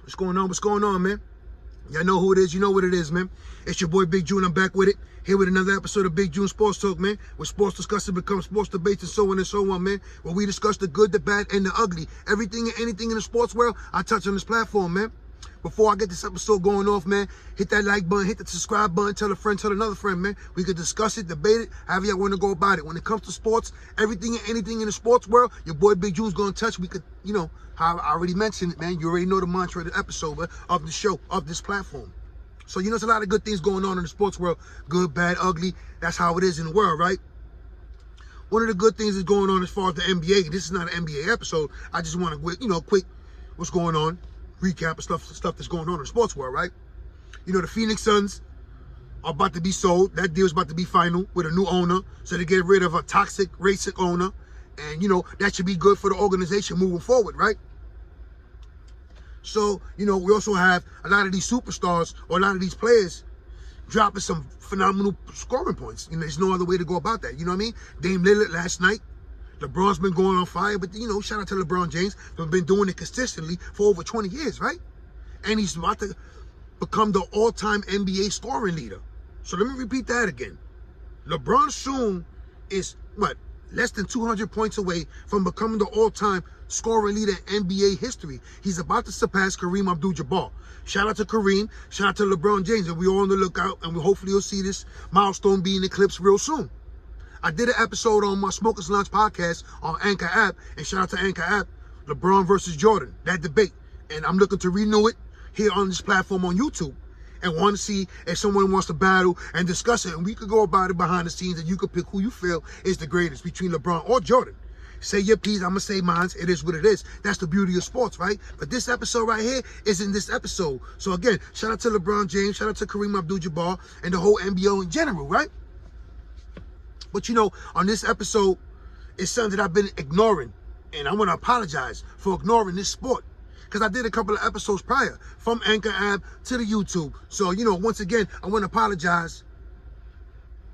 What's going on? What's going on, man? Y'all know who it is. You know what it is, man. It's your boy Big June. I'm back with it. Here with another episode of Big June Sports Talk, man. Where sports discussion becomes sports debates and so on and so on, man. Where we discuss the good, the bad, and the ugly. Everything and anything in the sports world, I touch on this platform, man. Before I get this episode going off, man, hit that like button, hit the subscribe button, tell a friend, tell another friend, man. We could discuss it, debate it, however y'all want to go about it. When it comes to sports, everything and anything in the sports world, your boy Big June's going to touch. We could, you know, how I already mentioned it, man. You already know the mantra of the episode, of the show, of this platform. So, you know, there's a lot of good things going on in the sports world. Good, bad, ugly. That's how it is in the world, right? One of the good things is going on as far as the NBA. This is not an NBA episode. I just want to, you know, quick what's going on. Recap of stuff that's going on in the sports world, right? You know, the Phoenix Suns are about to be sold. That deal's about to be final with a new owner. So they get rid of a toxic, racist owner. And, you know, that should be good for the organization moving forward, right? So, you know, we also have a lot of these superstars or a lot of these players dropping some phenomenal scoring points. You know, there's no other way to go about that. You know what I mean? Dame Lillard last night. LeBron's been going on fire, but, you know, shout out to LeBron James, who's been doing it consistently for over 20 years, right? And he's about to become the all-time NBA scoring leader. So let me repeat that again. LeBron soon is, what, less than 200 points away from becoming the all-time scoring leader in NBA history. He's about to surpass Kareem Abdul-Jabbar. Shout out to Kareem, shout out to LeBron James, and we're all on the lookout, and we hopefully will see this milestone being eclipsed real soon. I did an episode on my Smokers Lunch podcast on Anchor app, and shout out to Anchor app, LeBron versus Jordan, that debate. And I'm looking to renew it here on this platform on YouTube, and want to see if someone wants to battle and discuss it, and we could go about it behind the scenes, and you could pick who you feel is the greatest between LeBron or Jordan. Say your piece, I'm going to say mine. It is what it is. That's the beauty of sports, right? But this episode right here isn't this episode. So again, shout out to LeBron James, shout out to Kareem Abdul-Jabbar, and the whole NBA in general, right? But, you know, on this episode, it's something that I've been ignoring. And I want to apologize for ignoring this sport. Because I did a couple of episodes prior from Anchor app to the YouTube. So, you know, once again, I want to apologize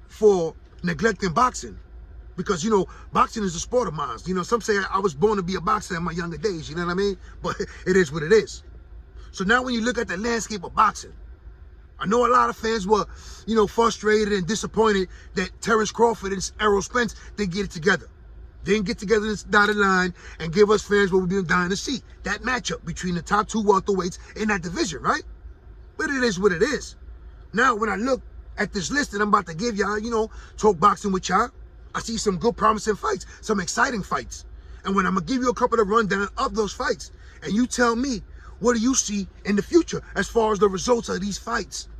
for neglecting boxing. Because, you know, boxing is a sport of mine. You know, some say I was born to be a boxer in my younger days. You know what I mean? But it is what it is. So now when you look at the landscape of boxing, I know a lot of fans were, you know, frustrated and disappointed that Terrence Crawford and ERROL Spence didn't get it together. They didn't get together this dotted line and give us fans what we've been dying to see. That matchup between the top two welterweights in that division, right? But it is what it is. Now, when I look at this list that I'm about to give y'all, you know, talk boxing with y'all, I see some good promising fights, some exciting fights. And when I'm going to give you a couple of rundown of those fights, and you tell me, what do you see in the future as far as the results of these fights,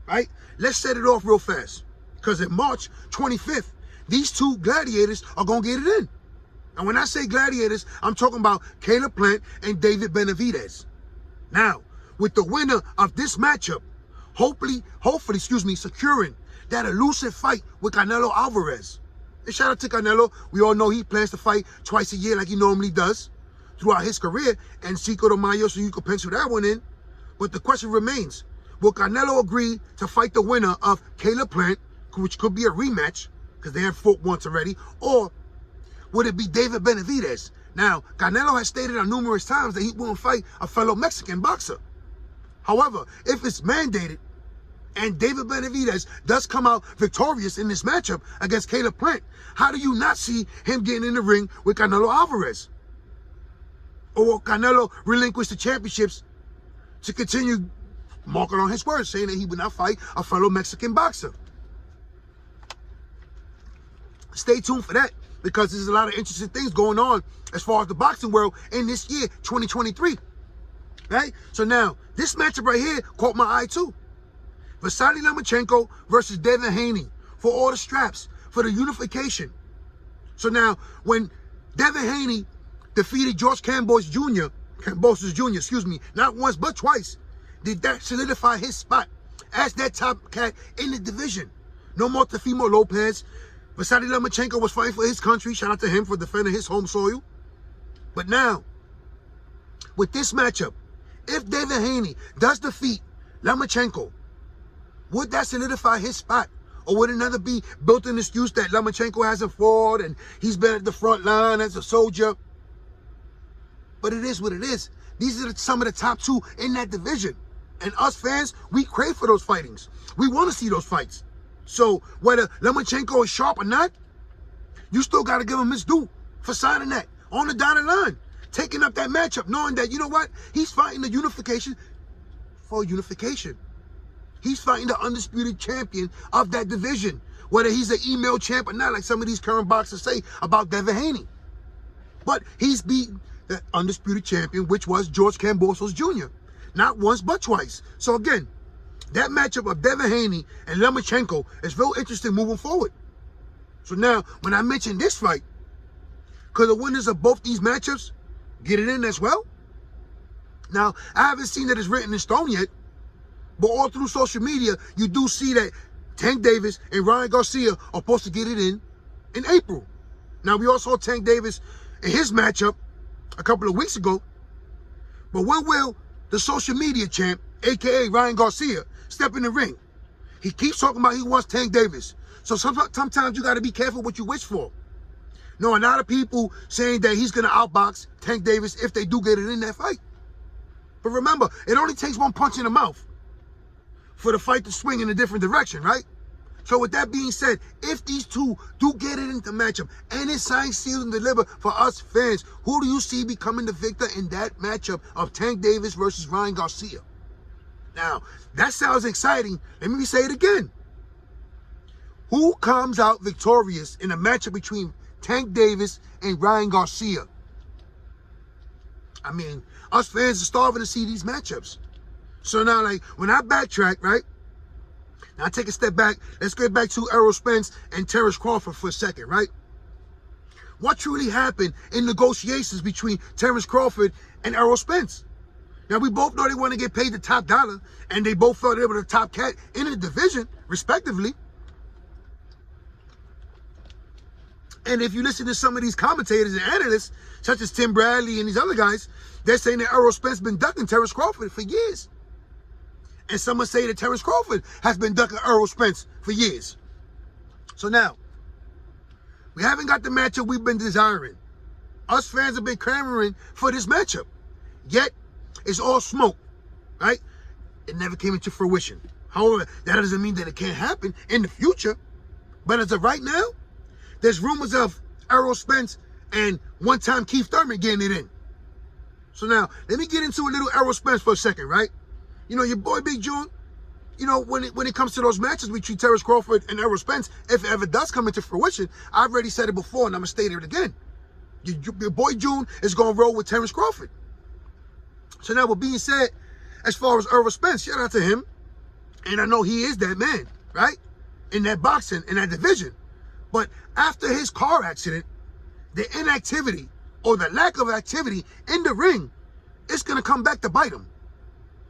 right? Let's set it off real fast. Because in March 25th, these two gladiators are going to get it in. And when I say gladiators, I'm talking about Caleb Plant and David Benavidez. Now, with the winner of this matchup, hopefully, securing that elusive fight with Canelo Alvarez. And shout out to Canelo. We all know he plans to fight twice a year like he normally does throughout his career, and Cinco de Mayo, so you can pencil that one in. But the question remains, will Canelo agree to fight the winner of Caleb Plant, which could be a rematch, because they have fought once already, or would it be David Benavidez? Now, Canelo has stated on numerous times that he won't fight a fellow Mexican boxer. However, if it's mandated, and David Benavidez does come out victorious in this matchup against Caleb Plant, how do you not see him getting in the ring with Canelo Alvarez? Or will Canelo relinquish the championships to continue marking on his words, saying that he would not fight a fellow Mexican boxer? Stay tuned for that, because there's a lot of interesting things going on as far as the boxing world in this year, 2023. Right? So now, this matchup right here caught my eye too. Vasily Lomachenko versus Devin Haney for all the straps, for the unification. So now, when Devin Haney defeated George Kambosos Jr., not once but twice, did that solidify his spot as that top cat in the division. No more Teofimo Lopez. Vasily Lomachenko was fighting for his country. Shout out to him for defending his home soil. But now, with this matchup, if Devin Haney does defeat Lomachenko, would that solidify his spot? Or would another be built-in excuse that Lomachenko hasn't fought and he's been at the front line as a soldier? But it is what it is. These are some of the top 2 in that division. And us fans, we crave for those fightings. We want to see those fights. So whether Lomachenko is sharp or not, you still got to give him his due for signing that on the dotted line, taking up that matchup, knowing that, you know what, he's fighting the unification for unification. He's fighting the undisputed champion of that division, whether he's an email champ or not, like some of these current boxers say about Devin Haney. But he's beaten the undisputed champion, which was George Kambosos Jr. Not once, but twice. So again, that matchup of Devin Haney and Lomachenko is real interesting moving forward. So now, when I mention this fight, because the winners of both these matchups get it in as well. Now, I haven't seen that it's written in stone yet, but all through social media, you do see that Tank Davis and Ryan Garcia are supposed to get it in April. Now, we also saw Tank Davis in his matchup a couple of weeks ago. But when will the social media champ, a.k.a. Ryan Garcia, step in the ring? He keeps talking about he wants Tank Davis. So sometimes you got to be careful what you wish for. No, a lot of people saying that he's going to outbox Tank Davis if they do get it in that fight. But remember, it only takes one punch in the mouth for the fight to swing in a different direction, right? So with that being said, if these two do get it into matchup and it's signed, sealed, and delivered for us fans, who do you see becoming the victor in that matchup of Tank Davis versus Ryan Garcia? Now, that sounds exciting. Let me say it again. Who comes out victorious in a matchup between Tank Davis and Ryan Garcia? I mean, us fans are starving to see these matchups. So now, like, when I backtrack, right? Now, I take a step back. Let's get back to ERROL Spence and Terrence Crawford for a second, right? What truly happened in negotiations between Terrence Crawford and ERROL Spence? Now, we both know they want to get paid the top dollar, and they both felt they were the top cat in the division, respectively. And if you listen to some of these commentators and analysts, such as Tim Bradley and these other guys, they're saying that ERROL Spence been ducking Terrence Crawford for years. And some will say that Terrence Crawford has been ducking ERROL Spence for years. So now, we haven't got the matchup we've been desiring. Us fans have been clamoring for this matchup. Yet, it's all smoke, right? It never came into fruition. However, that doesn't mean that it can't happen in the future. But as of right now, there's rumors of ERROL Spence and one-time Keith Thurman getting it in. So now, let me get into a little ERROL Spence for a second, right? You know, your boy Big June, you know, when it comes to those matches between Terrence Crawford and ERROL Spence, if it ever does come into fruition, I've already said it before and I'm going to state it again. Your boy June is going to roll with Terrence Crawford. So now, with being said, as far as ERROL Spence, shout out to him. And I know he is that man, right? In that boxing, in that division. But after his car accident, the inactivity or the lack of activity in the ring, it's going to come back to bite him.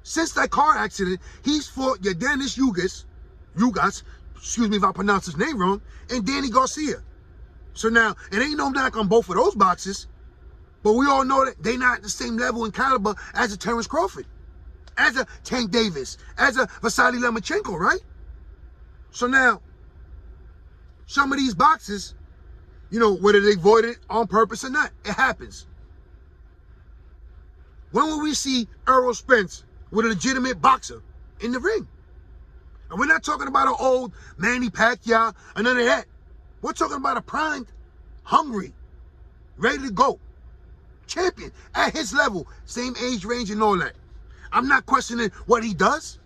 Since that car accident, he's fought Yordenis Ugas, excuse me if I pronounce his name wrong, and Danny Garcia. So now, it ain't no knock on both of those boxers, but we all know that they not the same level and caliber as a Terrence Crawford, as a Tank Davis, as a Vasily Lomachenko, right? So now, some of these boxers, you know, whether they voided it on purpose or not, it happens. When will we see ERROL Spence with a legitimate boxer in the ring? And we're not talking about an old Manny Pacquiao or none of that. We're talking about a primed, hungry, ready to go champion at his level, same age range and all that. I'm not questioning what he does.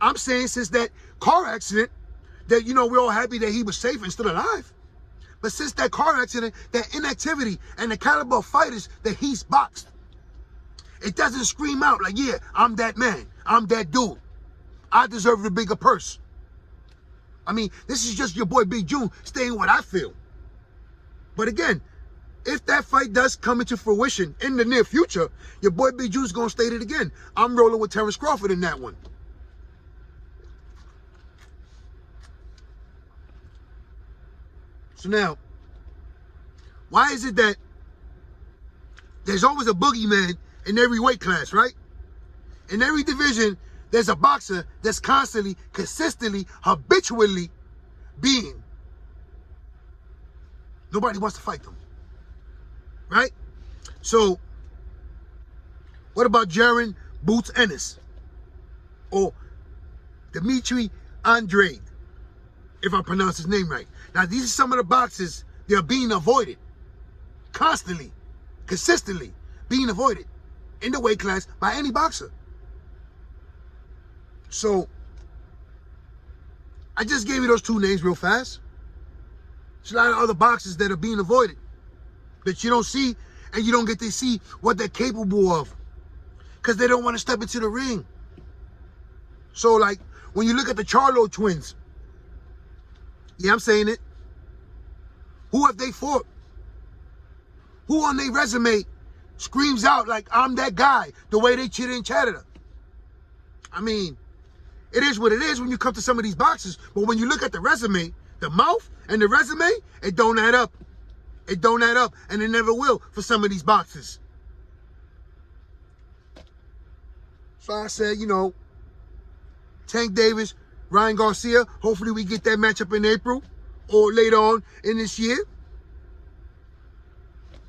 I'm saying since that car accident, that, you know, we're all happy that he was safe and still alive. But since that car accident, that inactivity and the caliber of fighters that he's boxed, it doesn't scream out like, yeah, I'm that man. I'm that dude. I deserve the bigger purse. I mean, this is just your boy Big June saying what I feel. But again, if that fight does come into fruition in the near future, your boy Big June's going to state it again. I'm rolling with Terrence Crawford in that one. So now, why is it that there's always a boogeyman in every weight class, right? In every division, there's a boxer that's constantly, consistently, habitually being. Nobody wants to fight them, right? So What about Jaron Boots Ennis? Or Dimitri Andrade, if I pronounce his name right. Now, these are some of the boxes that are being avoided. Constantly, consistently being avoided in the weight class by any boxer. So, I just gave you those two names real fast. There's a lot of other boxers that are being avoided that you don't see, and you don't get to see what they're capable of because they don't want to step into the ring. So, like, when you look at the Charlo twins, yeah, I'm saying it, who have they fought? Who on their resume screams out like, I'm that guy, the way they chitter and chatter? I mean, it is what it is when you come to some of these boxes, but when you look at the resume, the mouth and the resume, it don't add up. It don't add up, and it never will for some of these boxes. So I said, you know, Tank Davis, Ryan Garcia, hopefully we get that matchup in April or later on in this year.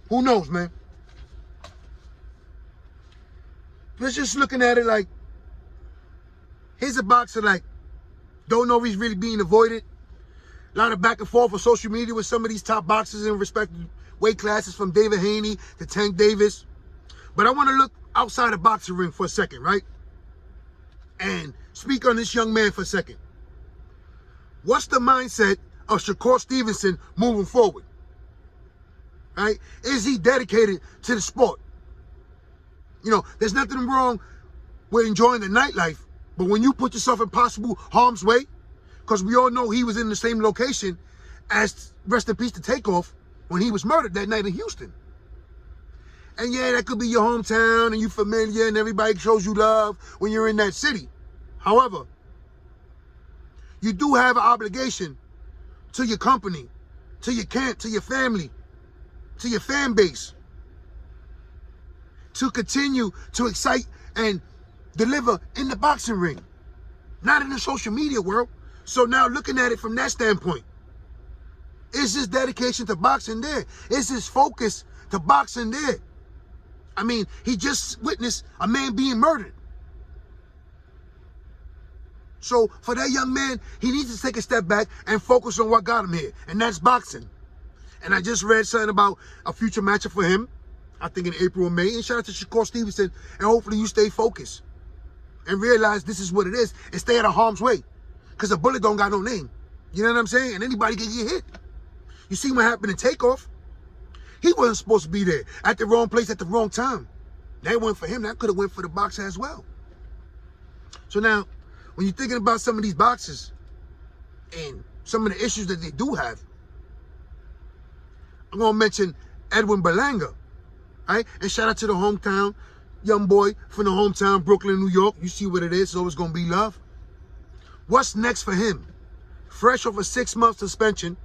Who knows, man? Let's just looking at it like, here's a boxer like, don't know if he's really being avoided. A lot of back and forth on social media with some of these top boxers in respective weight classes, from David Haney to Tank Davis. But I want to look outside the boxing ring for a second, right? And speak on this young man for a second. What's the mindset of Shakur Stevenson moving forward? Right? Is he dedicated to the sport? You know, there's nothing wrong with enjoying the nightlife, but when you put yourself in possible harm's way, because we all know he was in the same location as, rest in peace, to Takeoff, when he was murdered that night in Houston. And yeah, that could be your hometown and you're familiar and everybody shows you love when you're in that city. However, you do have an obligation to your company, to your camp, to your family, to your fan base, to continue to excite and deliver in the boxing ring, not in the social media world. So now looking at it from that standpoint, is his dedication to boxing there? Is his focus to boxing there? I mean, he just witnessed a man being murdered. So for that young man, he needs to take a step back and focus on what got him here, and that's boxing. And I just read something about a future matchup for him, I think in April or May. And shout out to Shakur Stevenson, and hopefully you stay focused and realize this is what it is and stay out of harm's way. Because a bullet don't got no name. You know what I'm saying? And anybody can get hit. You see what happened in Takeoff? He wasn't supposed to be there. At the wrong place at the wrong time. That went for him. That could have went for the boxer as well. So now, when you're thinking about some of these boxers and some of the issues that they do have, I'm going to mention EDWIN BERLANGA. Right? And shout out to the hometown, young boy from the hometown, Brooklyn, New York. You see what it is. It's always going to be love. What's next for him? Fresh off a 6-month suspension,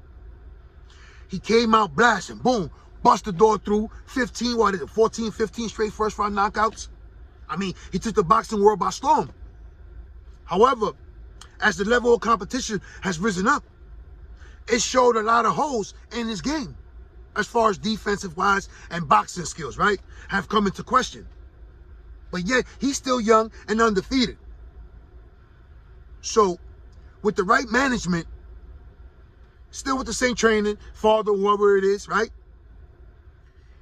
he came out blasting. Boom. Bust the door through. 14, 15 straight first round knockouts. I mean, he took the boxing world by storm. However, as the level of competition has risen up, it showed a lot of holes in his game as far as defensive-wise and boxing skills, right, have come into question. But yet, he's still young and undefeated. So, with the right management, still with the same training, father, whoever it is, right?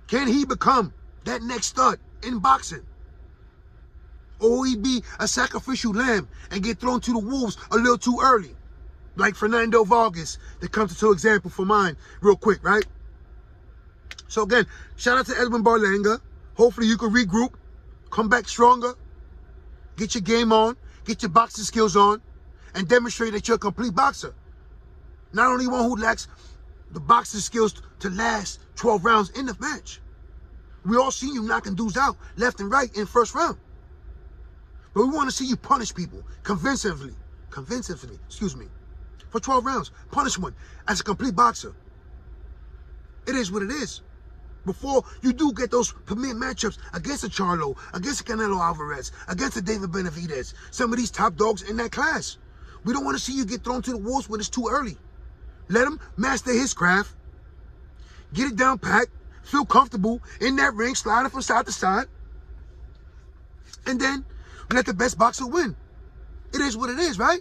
Can he become that next stud in boxing? Or will he be a sacrificial lamb and get thrown to the wolves a little too early? Like Fernando Vargas, that comes to example for mine real quick, right? So again, shout out to EDWIN BERLANGA. Hopefully you can regroup, come back stronger, get your game on, get your boxing skills on, and demonstrate that you're a complete boxer. Not only one who lacks the boxing skills to last 12 rounds in the match. We all see you knocking dudes out left and right in first round. But we want to see you punish people convincingly, excuse me, for 12 rounds. Punish one as a complete boxer. It is what it is. Before you do get those premier matchups against a Charlo, against a Canelo Alvarez, against a David Benavidez, some of these top dogs in that class. We don't want to see you get thrown to the wolves when it's too early. Let him master his craft, get it down pat, feel comfortable in that ring, sliding from side to side, And then let the best boxer win. It is what it is, right?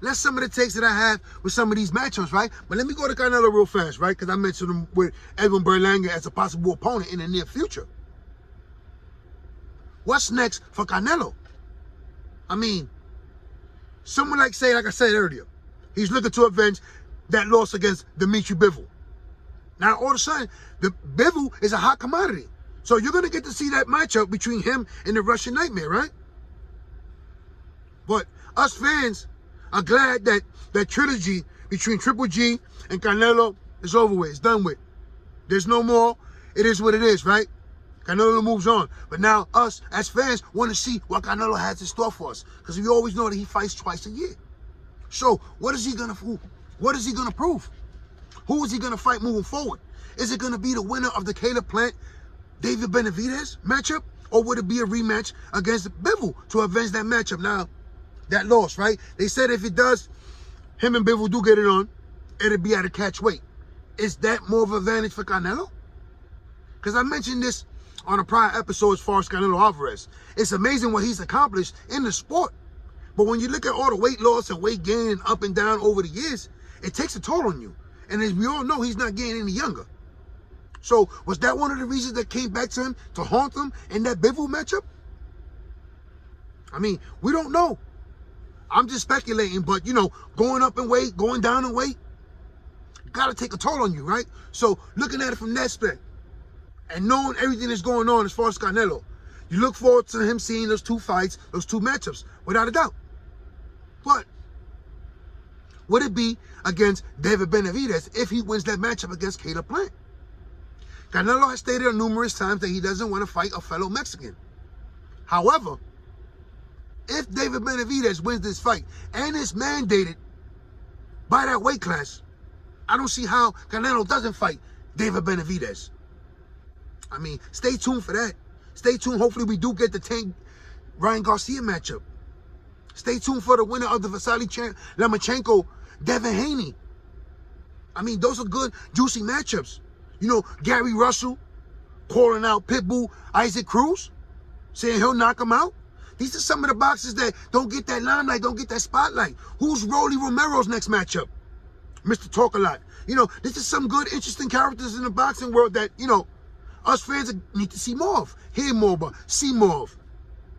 That's some of the takes that I have with some of these matchups, right? But let me go to Canelo real fast, right? Because I mentioned him with EDWIN BERLANGA as a possible opponent in the near future. What's next for Canelo? I mean, someone like I said earlier, he's looking to avenge that loss against Dimitri Bivol. Now, all of a sudden, the Bivol is a hot commodity. So you're going to get to see that matchup between him and the Russian Nightmare, right? But us fans are glad that that trilogy between Triple G and Canelo is over with. It's done with. There's no more. It is what it is, right? Canelo moves on. But now us, as fans, want to see what Canelo has in store for us. Because we always know that he fights twice a year. So what is he going to prove? What is he going to prove? Who is he going to fight moving forward? Is it going to be the winner of the Caleb Plant, David Benavidez matchup? Or would it be a rematch against Bivol to avenge that matchup? Now, that loss, right? They said if it does, him and Bivol do get it on, it'll be at a catch weight. Is that more of an advantage for Canelo? Because I mentioned this on a prior episode as far as Canelo Alvarez. It's amazing what he's accomplished in the sport. But when you look at all the weight loss and weight gain and up and down over the years, it takes a toll on you. And as we all know, he's not getting any younger. So was that one of the reasons that came back to him to haunt him in that Bivol matchup? I mean, we don't know. I'm just speculating, but, you know, going up in weight, going down in weight, got to take a toll on you, right? So looking at it from that aspect and knowing everything that's going on as far as Canelo, you look forward to him seeing those two fights, those two matchups, without a doubt. But would it be against David Benavidez if he wins that matchup against Caleb Plant? Canelo has stated numerous times that he doesn't want to fight a fellow Mexican. However, if David Benavidez wins this fight and is mandated by that weight class, I don't see how Canelo doesn't fight David Benavidez. I mean, stay tuned for that. Stay tuned. Hopefully we do get the Tank Ryan Garcia matchup. Stay tuned for the winner of the Vasily Lomachenko, Devin Haney. I mean, those are good, juicy matchups. You know, Gary Russell calling out Pitbull Isaac Cruz, saying he'll knock him out. These are some of the boxers that don't get that limelight, don't get that spotlight. Who's Rolly Romero's next matchup? Mr. Talk a Lot. You know, this is some good, interesting characters in the boxing world that, you know, us fans need to see more of. Hear more about, see more of.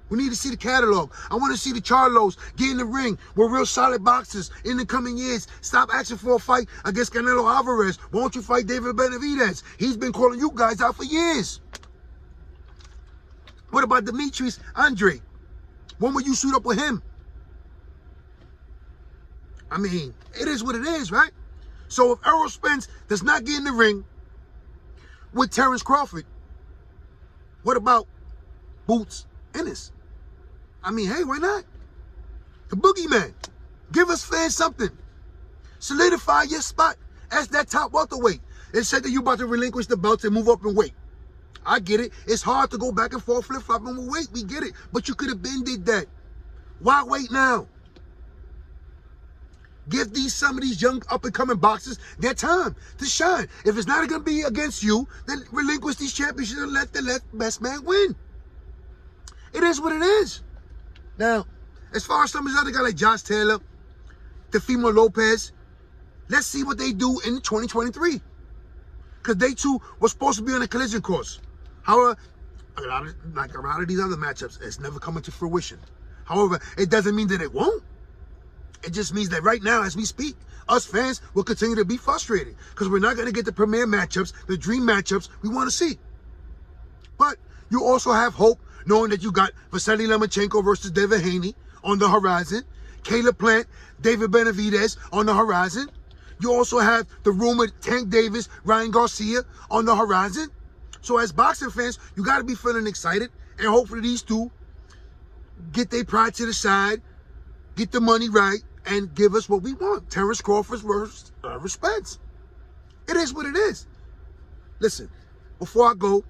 We need to see the catalog. I want to see the Charlos get in the ring with real solid boxers in the coming years. Stop asking for a fight against Canelo Alvarez. Why don't you fight David Benavidez? He's been calling you guys out for years. What about Demetrius Andrade? When will you suit up with him? I mean, it is what it is, right? So if Errol Spence does not get in the ring with Terrence Crawford, what about Boots Ennis? I mean, hey, why not? The Boogeyman. Give us fans something. Solidify your spot as that top welterweight. It said that you about to relinquish the belt and move up in weight. I get it. It's hard to go back and forth flip-flopping with weight. We get it. But you could have been did that. Why wait now? Give some of these young up-and-coming boxers their time to shine. If it's not going to be against you, then relinquish these championships and let the best man win. It is what it is. Now, as far as some of these other guys like Josh Taylor, Teofimo Lopez, let's see what they do in 2023. Because they too were supposed to be on a collision course. However, a lot of these other matchups, it's never coming to fruition. However, it doesn't mean that it won't. It just means that right now, as we speak, us fans will continue to be frustrated because we're not going to get the premier matchups, the dream matchups we want to see. But you also have hope knowing that you got Vasily Lomachenko versus Devin Haney on the horizon, Caleb Plant, David Benavidez on the horizon. You also have the rumored Tank Davis, Ryan Garcia on the horizon. So as boxing fans, you got to be feeling excited. And hopefully these two get their pride to the side, get the money right, and give us what we want. Terrence Crawford versus Spence. It is what it is. Listen, before I go,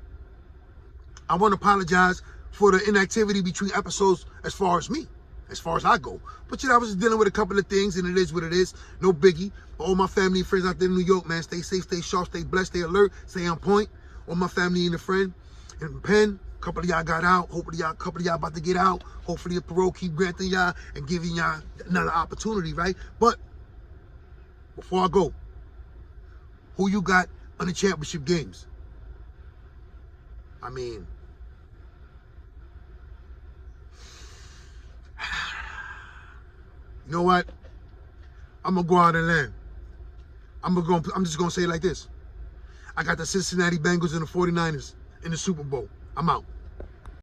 I want to apologize for the inactivity between episodes as far as me, as far as I go. But, you know, I was just dealing with a couple of things, and it is what it is. No biggie. But all my family and friends out there in New York, man, stay safe, stay sharp, stay blessed, stay alert, stay on point. All my family and a friend in Penn, couple of y'all got out. Hopefully y'all, couple of y'all about to get out. Hopefully the parole keep granting y'all and giving y'all another opportunity, right? But before I go, who you got on the championship games? I mean, you know what? I'm gonna go out and land. I'm just gonna say it like this. I got the Cincinnati Bengals and the 49ers in the Super Bowl. I'm out.